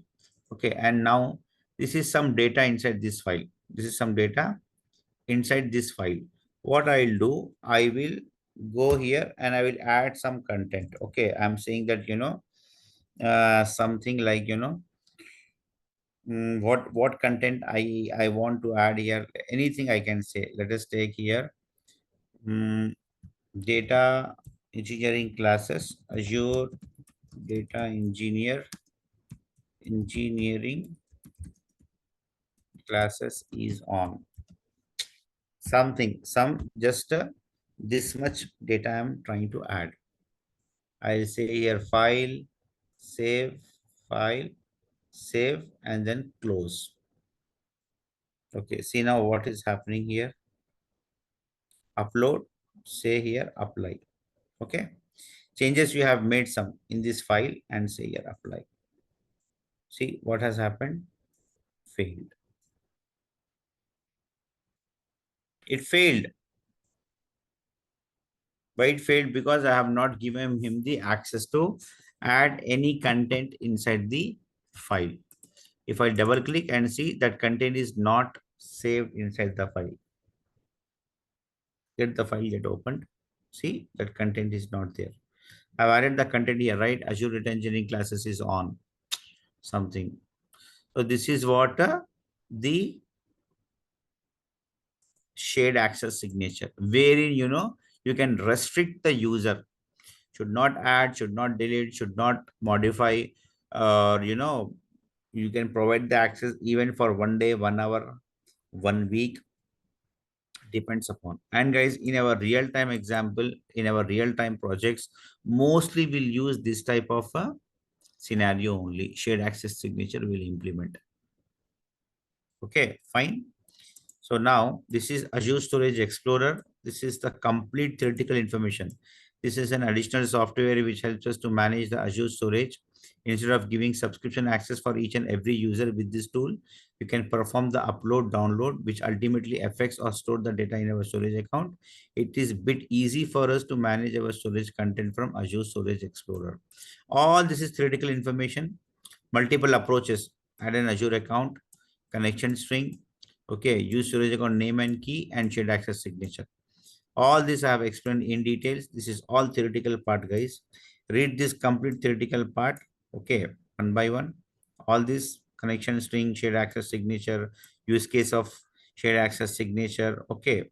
Okay, and now this is some data inside this file. This is some data inside this file. What I'll do, I will go here and I will add some content. Okay, I'm saying that something like what content I want to add here. Anything I can say. Let us take here mm, data engineering classes, Azure data engineering classes is on. Something, some just this much data I'm trying to add. I'll say here file, save, file, save, and then close. Okay, see now what is happening here. Upload, say here apply. Okay, changes you have made some in this file and say here apply. See what has happened. Failed. It failed. Why it failed? Because I have not given him the access to add any content inside the file. If I double click and see that content is not saved inside the file, get the file get opened. See that content is not there. I've added the content here, right? Azure Data Engineering classes is on something. So this is what the shared access signature, wherein you can restrict the user, should not add, should not delete, should not modify, or you can provide the access even for 1 day, 1 hour, 1 week, depends upon. And guys, in our real time example, in our real time projects, mostly we'll use this type of scenario only. Shared access signature will implement. Okay, fine. So now this is Azure Storage Explorer. This is the complete theoretical information. This is an additional software which helps us to manage the Azure storage. Instead of giving subscription access for each and every user with this tool, you can perform the upload, download, which ultimately affects or store the data in our storage account. It is bit easy for us to manage our storage content from Azure Storage Explorer. All this is theoretical information. Multiple approaches. Add an Azure account, connection string, okay, use storage account name and key, and shared access signature. All this I have explained in details. This is all theoretical part, guys. Read this complete theoretical part, okay, one by one. All this connection string, shared access signature, use case of shared access signature, okay,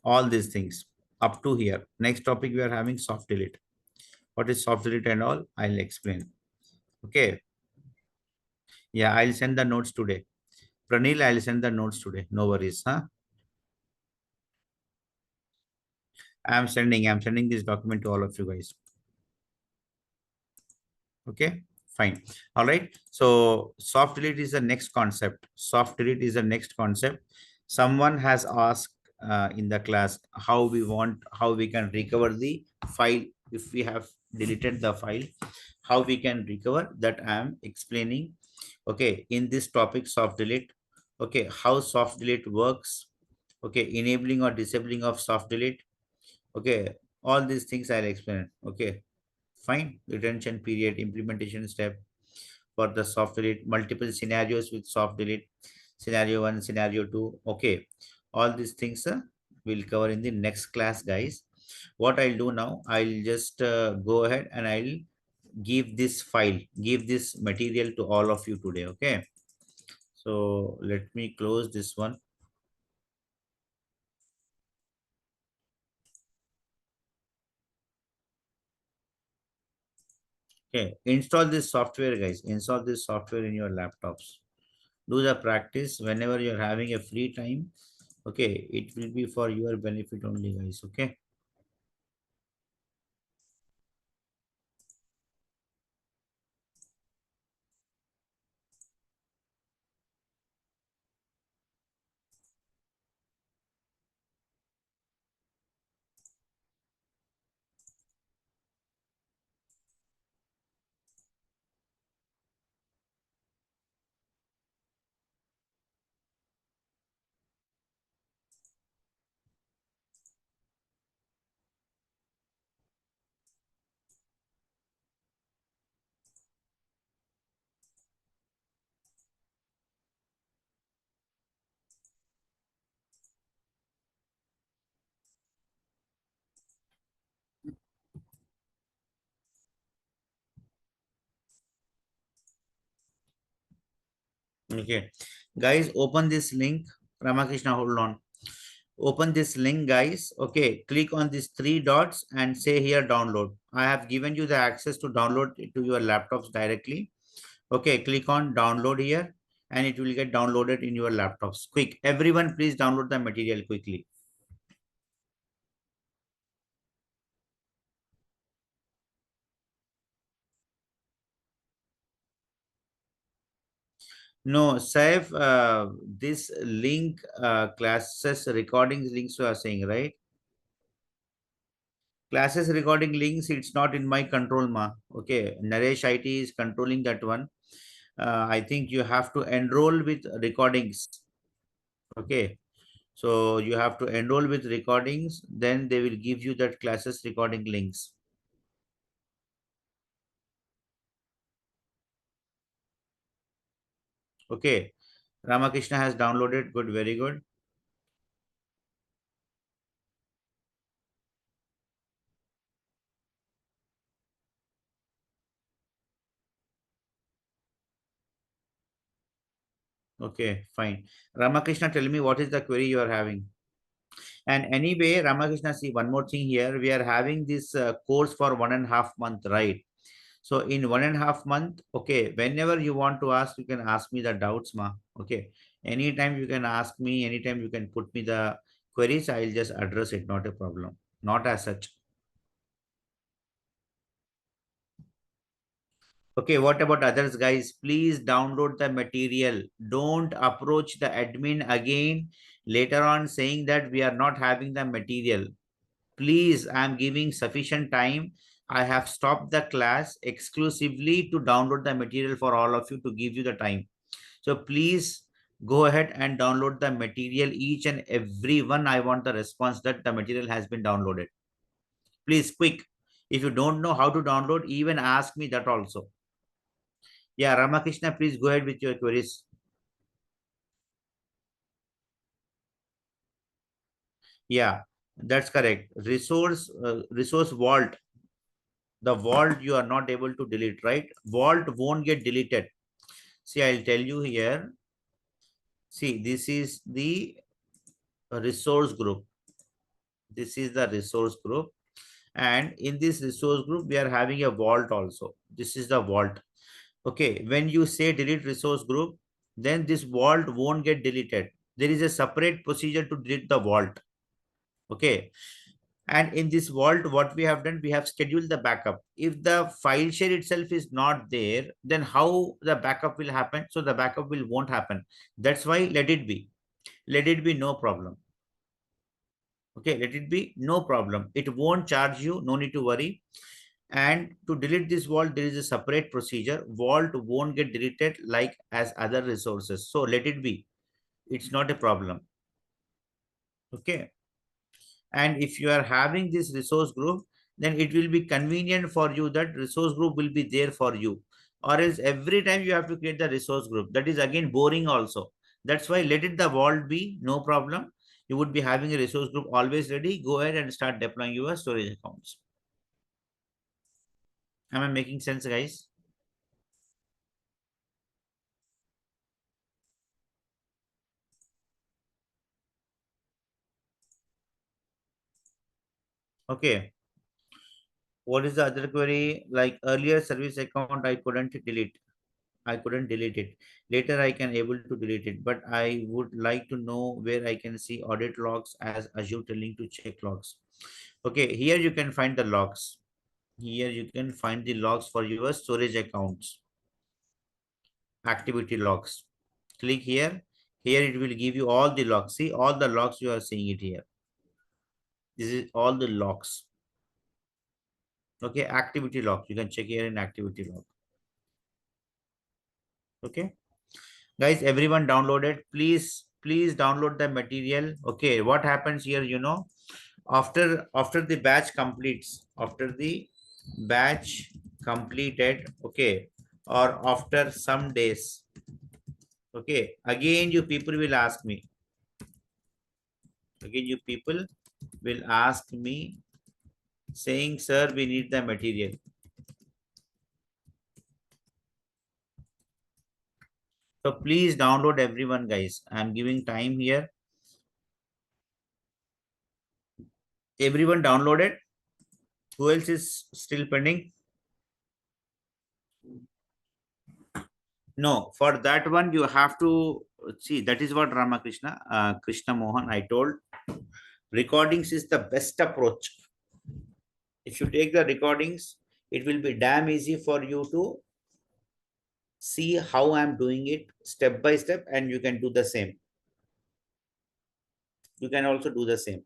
all these things up to here. Next topic we are having soft delete. What is soft delete and all? I'll explain. Okay, yeah, I'll send the notes today. Pranil, I'll send the notes today. No worries, huh? I'm sending this document to all of you guys. Okay, fine. All right. So soft delete is the next concept. Soft delete is the next concept. Someone has asked in the class how we can recover the file if we have deleted the file, how we can recover that. I am explaining. Okay, in this topic, soft delete. Okay, how soft delete works. Okay, enabling or disabling of soft delete. Okay, all these things I'll explain. Okay, fine. Retention period, implementation step for the soft delete, multiple scenarios with soft delete, scenario one, scenario two. Okay, all these things we'll cover in the next class, guys. What I'll do now, I'll just go ahead and I'll give this file, give this material to all of you today. Okay, so let me close this one. Okay, install this software, guys. Install this software in your laptops. Do the practice whenever you're having a free time. Okay, it will be for your benefit only, guys. Okay. Okay, guys, open this link. Ramakrishna, hold on. Open this link, guys. Okay, click on these three dots and say here download. I have given you the access to download it to your laptops directly. Okay, click on download here and it will get downloaded in your laptops. Quick, everyone, please download the material quickly. No, Saif, this link, classes recordings links you are saying, right? Classes recording links, it's not in my control, ma. Okay, Naresh IT is controlling that one. I think you have to enroll with recordings. Okay, so you have to enroll with recordings, then they will give you that classes recording links. Okay, Ramakrishna has downloaded. Good, very good. Okay, fine. Ramakrishna, tell me what is the query you are having. And anyway, Ramakrishna, see one more thing here. We are having this course for 1.5 month, right? So in 1.5 month, okay, whenever you want to ask, you can ask me the doubts, ma. Okay, anytime you can ask me, anytime you can put me the queries, I'll just address it. Not a problem. Not as such. Okay, what about others, guys? Please download the material. Don't approach the admin again later on saying that we are not having the material. Please, I am giving sufficient time. I have stopped the class exclusively to download the material for all of you to give you the time. So please go ahead and download the material. Each and every one, I want the response that the material has been downloaded. Please, quick. If you don't know how to download, even ask me that also. Yeah, Ramakrishna, please go ahead with your queries. Yeah, that's correct. Resource vault. The vault you are not able to delete, right? Vault won't get deleted. See, I'll tell you here. See, this is the resource group. This is the resource group. And in this resource group, we are having a vault also. This is the vault. Okay, when you say delete resource group, then this vault won't get deleted. There is a separate procedure to delete the vault. Okay, and in this vault, what we have done, we have scheduled the backup. If the file share itself is not there, then how the backup will happen? So the backup will won't happen. That's why let it be. Let it be, no problem. Okay, let it be, no problem. It won't charge you, no need to worry. And to delete this vault, there is a separate procedure. Vault won't get deleted like as other resources. So let it be. It's not a problem. Okay. And if you are having this resource group, then it will be convenient for you that resource group will be there for you. Or else every time you have to create the resource group. That is again boring also. That's why let it the vault be, no problem. You would be having a resource group always ready. Go ahead and start deploying your storage accounts. Am I making sense, guys? Okay. What is the other query? Like earlier service account, I couldn't delete. I couldn't delete it. Later, I can able to delete it, but I would like to know where I can see audit logs as Azure telling to check logs. Okay, here you can find the logs. Here you can find the logs for your storage accounts, activity logs. Click here. Here it will give you all the logs. See all the logs you are seeing it here. This is all the logs. Okay, activity log. You can check here in activity log. Okay. Guys, everyone downloaded. Please download the material. Okay, what happens here, after the batch completes, after the batch completed, okay, or after some days, okay, again you people will ask me, again you people will ask me saying, sir, we need the material. So please download everyone, guys. I'm giving time here. Everyone downloaded. Who else is still pending? No, for that one, you have to see. That is what Ramakrishna, Krishna Mohan, I told. Recordings is the best approach. If you take the recordings, it will be damn easy for you to See how I'm doing it step by step, and you can do the same. You can also do the same,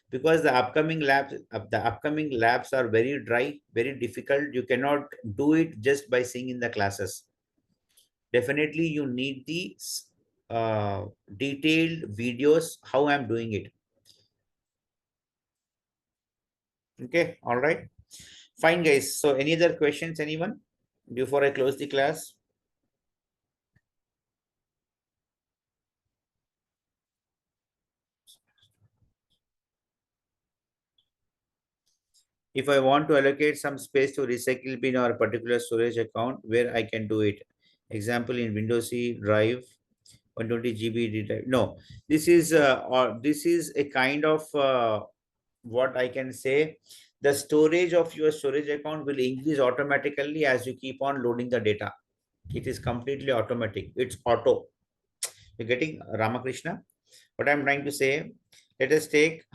because the upcoming labs are very dry, very difficult. You cannot do it just by seeing in the classes. Definitely you need the uh, detailed videos how I'm doing it. Okay, all right, fine guys. So any other questions, anyone, before I close the class? If I want to allocate some space to recycle bin or a particular storage account, where I can do it? Example, in Windows C drive, 120 GB drive. No, this is a kind of what I can say. The storage of your storage account will increase automatically as you keep on loading the data. It is completely automatic. It's auto. You're getting, Ramakrishna? What I'm trying to say, let us take,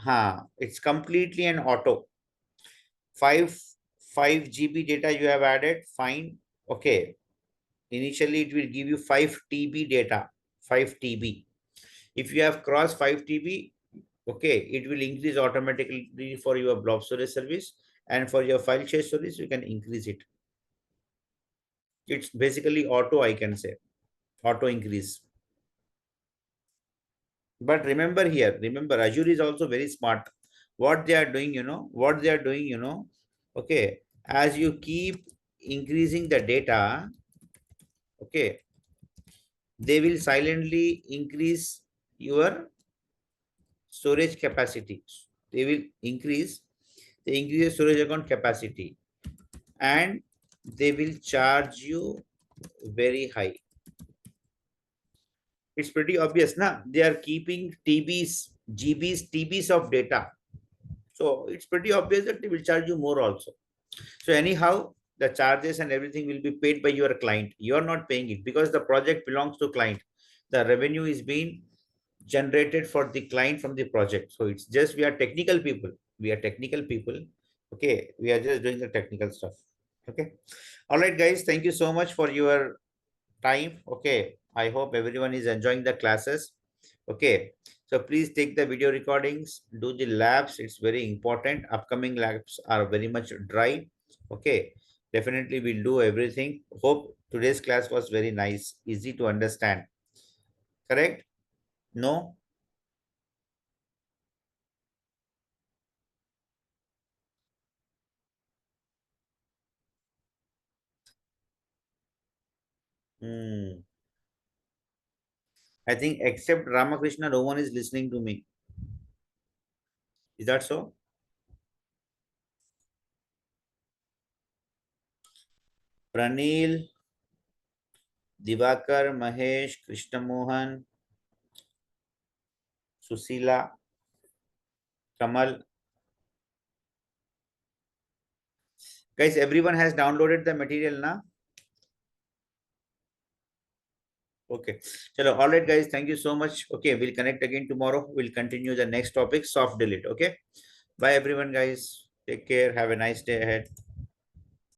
it's completely an auto. 5 5 GB data you have added, fine. Okay. Initially, it will give you 5 TB data, 5 TB. If you have crossed 5 TB, okay, it will increase automatically for your blob storage service, and for your file share storage, you can increase it. It's basically auto, I can say, auto increase. But remember here, remember Azure is also very smart. What they are doing, what they are doing, okay, as you keep increasing the data, okay, they will silently increase your storage capacity. They will increase, they increase your storage account capacity, and they will charge you very high. It's pretty obvious, na? They are keeping TBs, GBs, TBs of data. So it's pretty obvious that they will charge you more also. So anyhow, the charges and everything will be paid by your client. You are not paying it because the project belongs to client. The revenue is being generated for the client from the project. So it's just, we are technical people. We are technical people. Okay. We are just doing the technical stuff. Okay. All right, guys. Thank you so much for your time. Okay. I hope everyone is enjoying the classes. Okay. So please take the video recordings, do the labs. It's very important. Upcoming labs are very much dry. Okay. Definitely we'll do everything. Hope today's class was very nice, easy to understand. Correct? No? Hmm. I think except Ramakrishna, no one is listening to me. Is that so? Pranil, Divakar, Mahesh, Krishnamohan, Susila, Kamal. Guys, everyone has downloaded the material now. Okay. Chalo, all right, guys. Thank you so much. Okay, we'll connect again tomorrow. We'll continue the next topic, soft delete. Okay. Bye, everyone, guys. Take care. Have a nice day ahead.